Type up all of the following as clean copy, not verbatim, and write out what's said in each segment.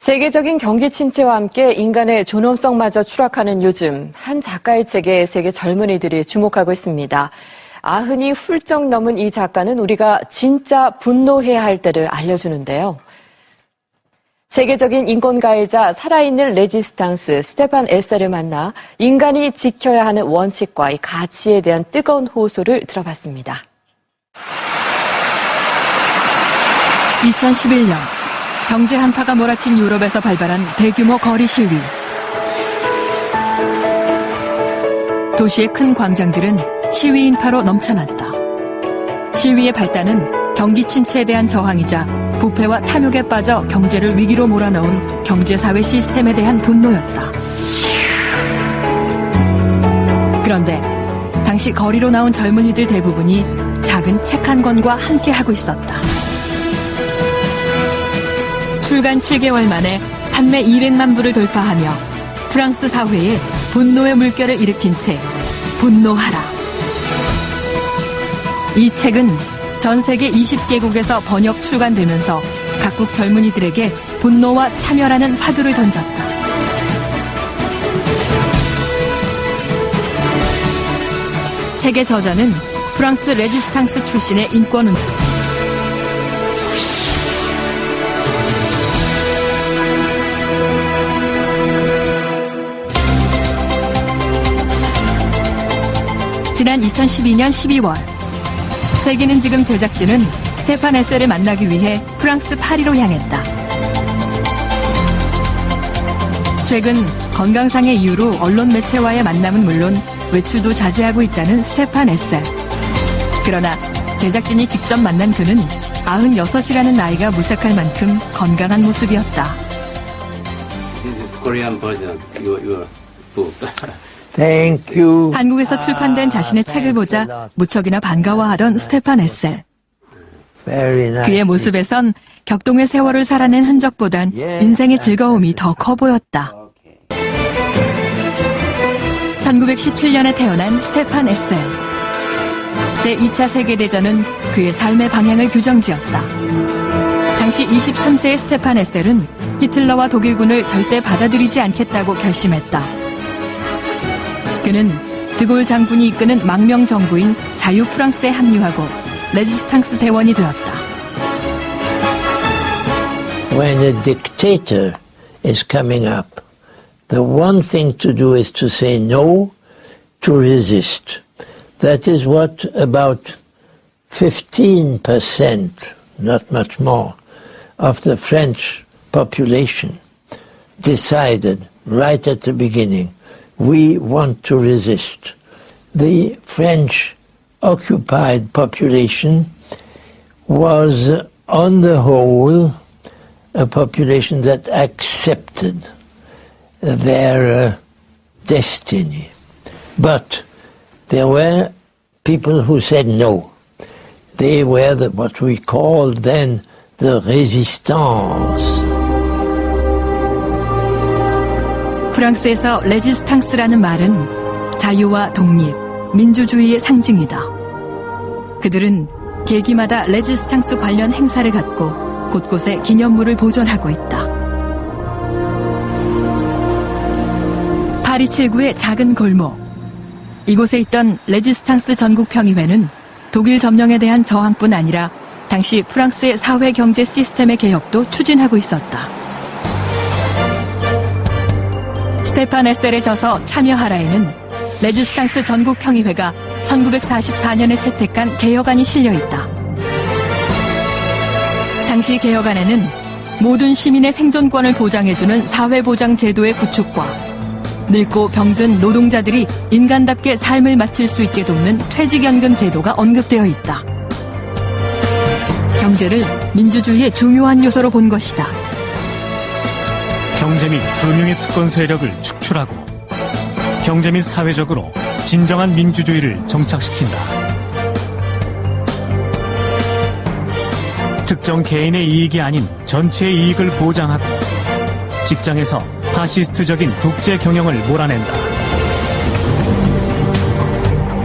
세계적인 경기 침체와 함께 인간의 존엄성마저 추락하는 요즘 한 작가의 책에 세계 젊은이들이 주목하고 있습니다. 90이 훌쩍 넘은 이 작가는 우리가 진짜 분노해야 할 때를 알려주는데요. 세계적인 인권가이자 살아있는 레지스탕스 스테판 에셀을 만나 인간이 지켜야 하는 원칙과 이 가치에 대한 뜨거운 호소를 들어봤습니다. 2011년 경제 한파가 몰아친 유럽에서 발발한 대규모 거리 시위. 도시의 큰 광장들은 시위 인파로 넘쳐났다. 시위의 발단은 경기 침체에 대한 저항이자 부패와 탐욕에 빠져 경제를 위기로 몰아넣은 경제사회 시스템에 대한 분노였다. 그런데 당시 거리로 나온 젊은이들 대부분이 작은 책 한 권과 함께하고 있었다. 출간 7개월 만에 판매 200만 부를 돌파하며 프랑스 사회에 분노의 물결을 일으킨 책, 분노하라. 이 책은 전 세계 20개국에서 번역 출간되면서 각국 젊은이들에게 분노와 참여라는 화두를 던졌다. 책의 저자는 프랑스 레지스탕스 출신의 인권운동. 지난 2012년 12월, 세계는 지금 제작진은 스테판 에셀을 만나기 위해 프랑스 파리로 향했다. 최근 건강상의 이유로 언론 매체와의 만남은 물론 외출도 자제하고 있다는 스테판 에셀. 그러나 제작진이 직접 만난 그는 96이라는 나이가 무색할 만큼 건강한 모습이었다. This is Korean version, your book. Thank you. 한국에서 출판된 자신의 책을 보자 무척이나 반가워하던 스테판 에셀. Very nice. 그의 모습에선 격동의 세월을 살아낸 흔적보단 인생의 즐거움이 더 커 보였다. 1917년에 태어난 스테판 에셀. 제2차 세계대전은 그의 삶의 방향을 규정지었다. 당시 23세의 스테판 에셀은 히틀러와 독일군을 절대 받아들이지 않겠다고 결심했다. 그는 드골 장군이 이끄는 망명 정부인 자유 프랑스에 합류하고 레지스탕스 대원이 되었다. When a dictator is coming up, the one thing to do is to say no, to resist. That is what about 15%, not much more, of the French population decided right at the beginning. We want to resist. The French occupied population was, on the whole, a population that accepted their destiny. But there were people who said no. They were what we called then the résistance. 프랑스에서 레지스탕스라는 말은 자유와 독립, 민주주의의 상징이다. 그들은 계기마다 레지스탕스 관련 행사를 갖고 곳곳에 기념물을 보존하고 있다. 파리 7구의 작은 골목. 이곳에 있던 레지스탕스 전국평의회는 독일 점령에 대한 저항뿐 아니라 당시 프랑스의 사회 경제 시스템의 개혁도 추진하고 있었다. 스테판 에셀의 저서 참여하라에는 레지스탕스 전국평의회가 1944년에 채택한 개혁안이 실려있다. 당시 개혁안에는 모든 시민의 생존권을 보장해주는 사회보장제도의 구축과 늙고 병든 노동자들이 인간답게 삶을 마칠 수 있게 돕는 퇴직연금 제도가 언급되어 있다. 경제를 민주주의의 중요한 요소로 본 것이다. 경제 및 금융의 특권 세력을 축출하고 경제 및 사회적으로 진정한 민주주의를 정착시킨다. 특정 개인의 이익이 아닌 전체의 이익을 보장하고 직장에서 파시스트적인 독재 경영을 몰아낸다.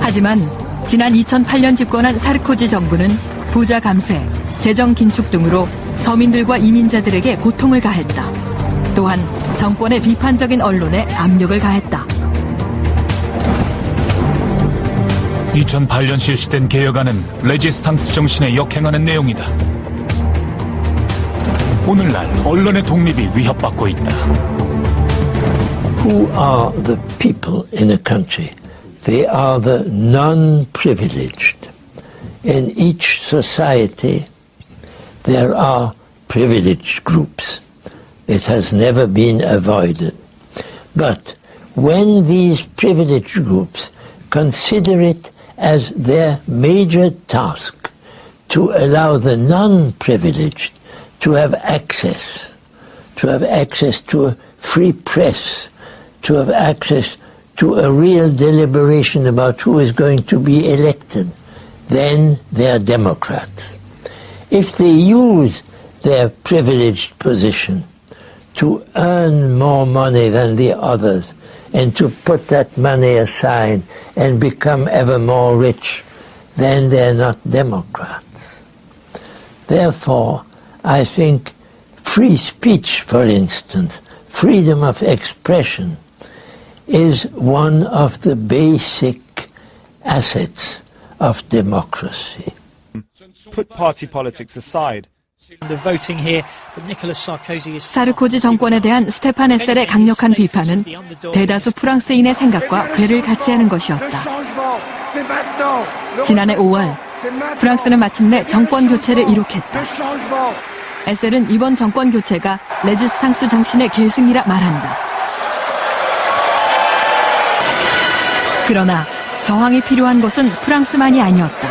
하지만 지난 2008년 집권한 사르코지 정부는 부자 감세, 재정 긴축 등으로 서민들과 이민자들에게 고통을 가했다. 또한 정권의 비판적인 언론에 압력을 가했다. 2008년 실시된 개혁안은 레지스탕스 정신에 역행하는 내용이다. 오늘날 언론의 독립이 위협받고 있다. Who are the people in a country? They are the non-privileged. In each society, there are privileged groups. It has never been avoided. But when these privileged groups consider it as their major task to allow the non-privileged to have access to a free press, to have access to a real deliberation about who is going to be elected, then they are Democrats. If they use their privileged position to earn more money than the others and to put that money aside and become ever more rich, then they're not Democrats. Therefore, I think free speech, for instance, freedom of expression, is one of the basic assets of democracy. Put party politics aside. The voting here, but Nicolas Sarkozy is 사르코지 정권에 대한 스테판 에셀의 강력한 비판은 대다수 프랑스인의 생각과 궤를 같이 하는 것이었다. 지난해 5월 프랑스는 마침내 정권 교체를 이룩했다. 에셀은 이번 정권 교체가 레지스탕스 정신의 계승이라 말한다. 그러나 저항이 필요한 것은 프랑스만이 아니었다.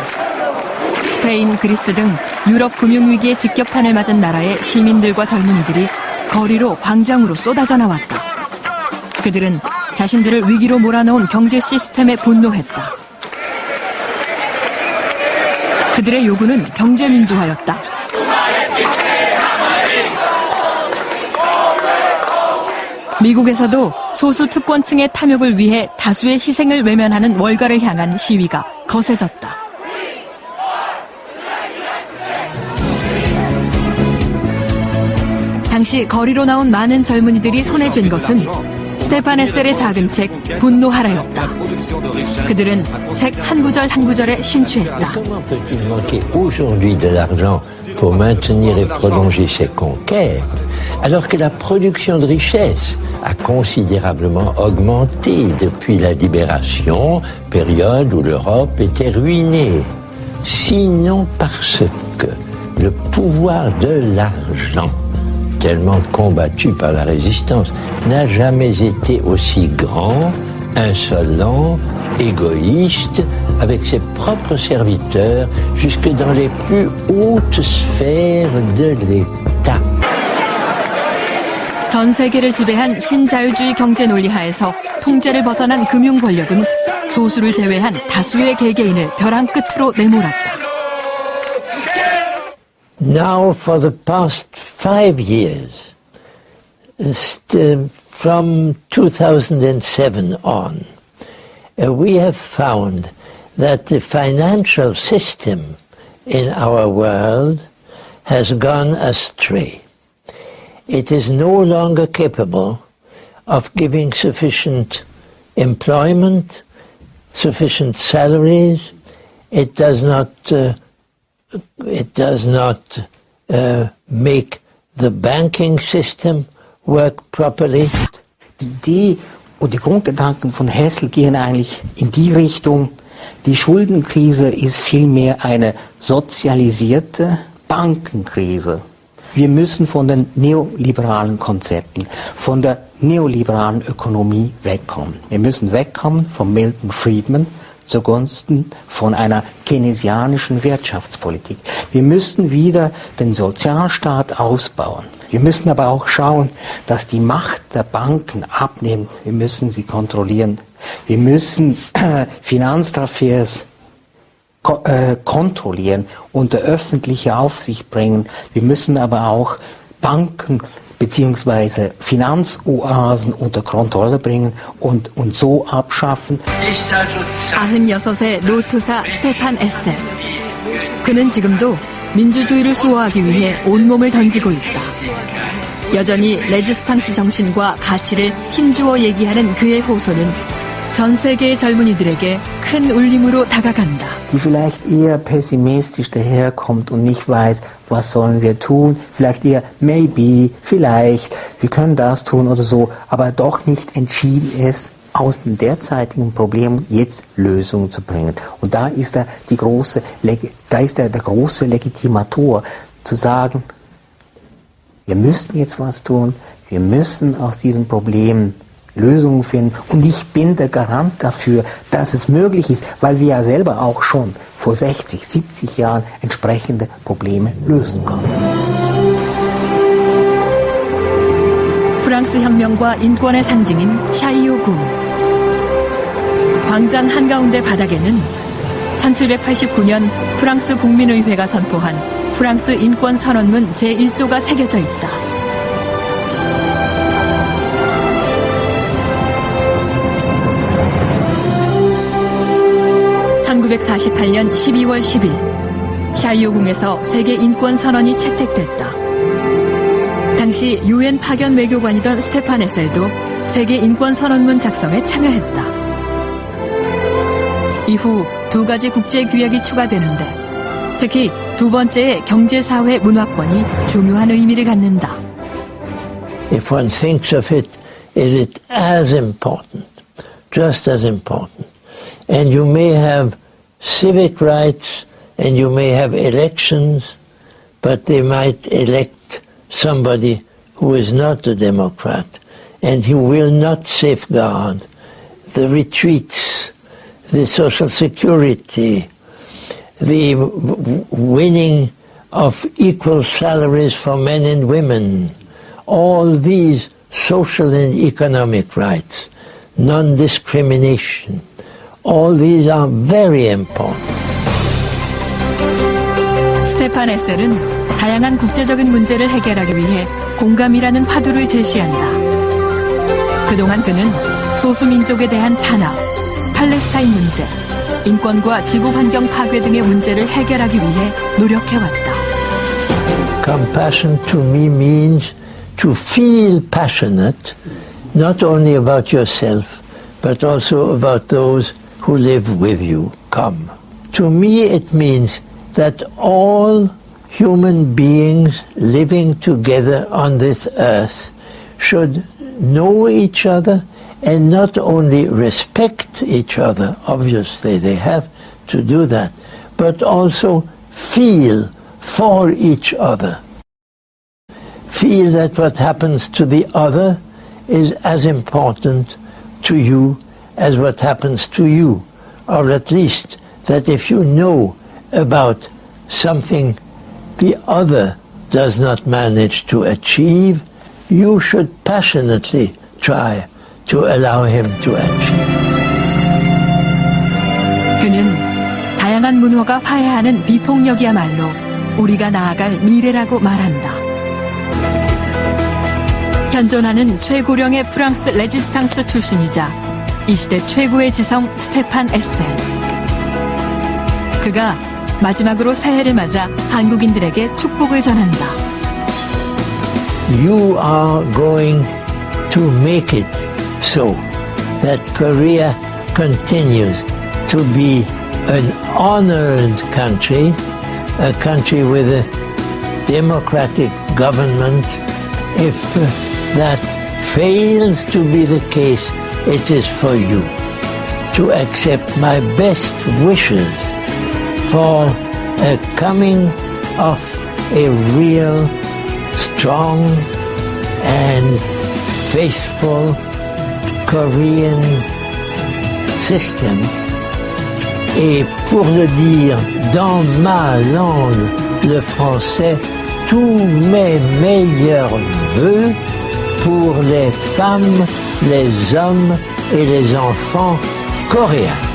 스페인, 그리스 등 유럽 금융위기에 직격탄을 맞은 나라의 시민들과 젊은이들이 거리로 광장으로 쏟아져 나왔다. 그들은 자신들을 위기로 몰아넣은 경제 시스템에 분노했다. 그들의 요구는 경제민주화였다. 미국에서도 소수 특권층의 탐욕을 위해 다수의 희생을 외면하는 월가를 향한 시위가 거세졌다. 당시 거리로 나온 많은 젊은이들이 손에 쥔 것은 스테판 에셀의 작은 책 분노하라였다. 그들은 책 한 구절 한 구절에 심취했다. Comment peut-il manquer aujourd'hui de l'argent pour maintenir et prolonger ses conquêtes, alors que la production de richesse a considérablement augmenté depuis la libération, période où l'Europe était ruinée. Sinon parce que le pouvoir de l'argent, tellement combattu par la résistance, n'a jamais été aussi grand, insolent, égoïste, avec ses propres serviteurs, jusque dans les plus hautes sphères de l'État. 전 세계를 지배한 신자유주의 경제 논리 하에서 통제를 벗어난 금융 권력은 소수를 제외한 다수의 개개인을 벼랑 끝으로 내몰았다. Now for the past 5 years, from 2007 on, we have found that the financial system in our world has gone astray. It is no longer capable of giving sufficient employment, sufficient salaries. It does not make the banking system work properly. Die Idee und die Grundgedanken von Hessel gehen eigentlich in die Richtung, die Schuldenkrise ist vielmehr eine sozialisierte Bankenkrise. Wir müssen von den neoliberalen Konzepten, von der neoliberalen Ökonomie wegkommen. Wir müssen wegkommen von Milton Friedman zugunsten von einer keynesianischen Wirtschaftspolitik. Wir müssen wieder den Sozialstaat ausbauen. Wir müssen aber auch schauen, dass die Macht der Banken abnimmt. Wir müssen sie kontrollieren. Wir müssen Finanztransfers kontrollieren, unter öffentliche Aufsicht bringen. Wir müssen aber auch Banken bzw. Finanzoasen unter Kontrolle bringen und so abschaffen. 96세 노투사 스테판 에셀. 그는 지금도 민주주의를 수호하기 위해 온몸을 던지고 있다. 여전히 레지스탕스 정신과 가치를 힘주어 얘기하는 그의 호소는 전 세계의 젊은이들에게 큰 울림으로 다가간다. Die vielleicht eher pessimistisch daherkommt und nicht weiß, was sollen wir tun, vielleicht eher maybe, vielleicht, wir können das tun oder so, aber doch nicht entschieden ist, aus den derzeitigen Problemen jetzt Lösungen zu bringen. Und da ist der große Legitimator, zu sagen, wir müssen jetzt was tun, wir müssen aus diesen Problemen Lösungen finden. Und ich bin der Garant dafür, dass es möglich ist, weil wir ja selber auch schon vor 60, 70 Jahren entsprechende Probleme lösen konnten. 프랑스 혁명과 인권의 상징인 샤이오궁. 광장 한가운데 바닥에는 1789년 프랑스 국민의회가 선포한 프랑스 인권선언문 제1조가 새겨져 있다. 1948년 12월 10일 샤이오궁에서 세계 인권 선언이 채택됐다. 당시 유엔 파견 외교관이던 스테판 에셀도 세계 인권 선언문 작성에 참여했다. 이후 두 가지 국제 규약이 추가되는데 특히 두 번째의 경제사회 문화권이 중요한 의미를 갖는다. If one thinks of it, is it as important, just as important? And you may have civic rights and you may have elections, but they might elect somebody who is not a Democrat and who will not safeguard the retreats, the social security, the winning of equal salaries for men and women, all these social and economic rights, non-discrimination, all these are very important. 스테판 에셀은 다양한 국제적인 문제를 해결하기 위해 공감이라는 화두를 제시한다. 그동안 그는 소수민족에 대한 탄압, 팔레스타인 문제, 인권과 지구환경 파괴 등의 문제를 해결하기 위해 노력해왔다. Compassion to me means to feel passionate, not only about yourself, but also about those who live with you. Come. To me it means that all human beings living together on this earth should know each other and not only respect each other, obviously they have to do that, but also feel for each other. Feel that what happens to the other is as important to you as what happens to you, or at least that if you know about something the other does not manage to achieve, you should passionately try to allow him to achieve it. 그는 다양한 문화가 화해하는 비폭력이야말로 우리가 나아갈 미래라고 말한다. 현존하는 최고령의 프랑스 레지스탕스 출신이자 이 시대 최고의 지성 스테판 에셀. 그가 마지막으로 새해를 맞아 한국인들에게 축복을 전한다. You are going to make it so that Korea continues to be an honored country, a country with a democratic government. If that fails to be the case, it is for you to accept my best wishes for a coming of a real, strong and faithful Korean system. Et pour le dire dans ma langue, le français, tous mes meilleurs vœux pour les femmes, les hommes et les enfants coréens.